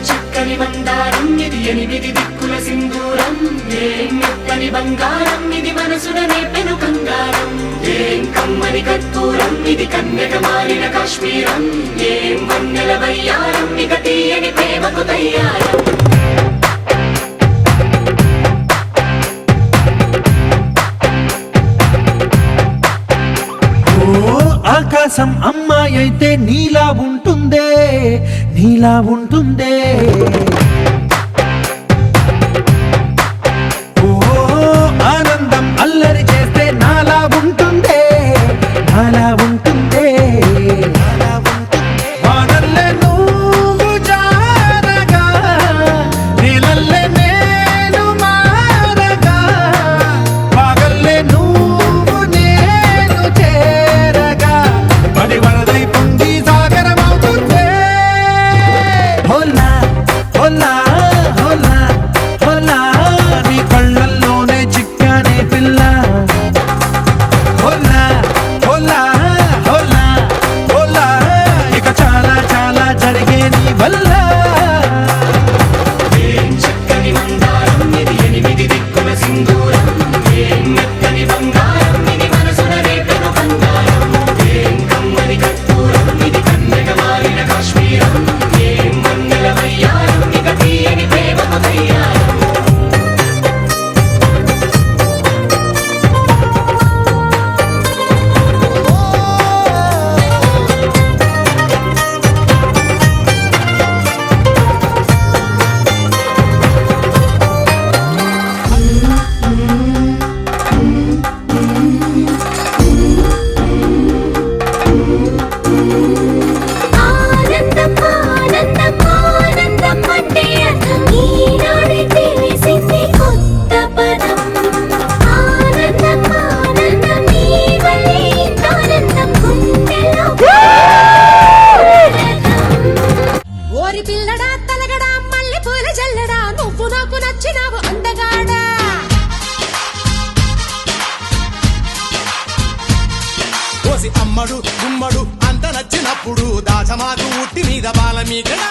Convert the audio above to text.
చక్కని మందారం ఇది ఎనిమిది దిక్కుల సింధూరం ఏం మెత్తని బంగారం ఇది మనసుననే పెను కంగారం ఏం కమ్మని కర్పూరం ఇది కన్యక మారిన కాశ్మీరం ఏం వన్నెల వయ్యారం ఇక తీయని ప్రేమకు తయ్యారం ఆకాశం అమ్మాయి అయితే నీలా ఉంటుందే నీలా ఉంటుందే ఓ ఆనందం అల్లరి చేస్తే నాలా ఉంటుందే నాలా ఉంటుందే వానల్లే నువ్వు జారగా నీలల్లే నేను మారగా పగల్లే నువ్వు నేను చేరగా పడి వరదై పొంగి సాగరమవుతుందే హోలా హోలా హోలా హోలా నీ కళ్ళల్లోనే చిక్కానే పిల్ల హోలా హోలా హోలా హోలా ఇక చాలా చాలా జరిగే నీ వల్ల చక్కని మందారం ఇది ఎనిమిది దిక్కుల సింధూరం ఏం మెత్తని బంగారం ఇది మనసుననే పెను కంగారం ఏం కమ్మని కర్పూరం ఇది కన్యక మారిన కాశ్మీరం ఏం వన్నెల వయ్యారం ఇక తీయని ప్రేమకు తయ్యారం ఆనందం ఆనందం ఆనందం అంటే ఈనాడే తెలిసింది కొత్త పదం ఆనందం ఆనందం నీ వల్లే ఆనందం గుండెలో ఓరి పిల్లడా తలగడా మల్లె పూల జల్లడా నువ్వు నాకు నచ్చినావు అందగాడా కోసి అమ్మడు గుమ్మడు అంత నచ్చినప్పుడు దాచమాకు ఉట్టి మీద బాల మీకడ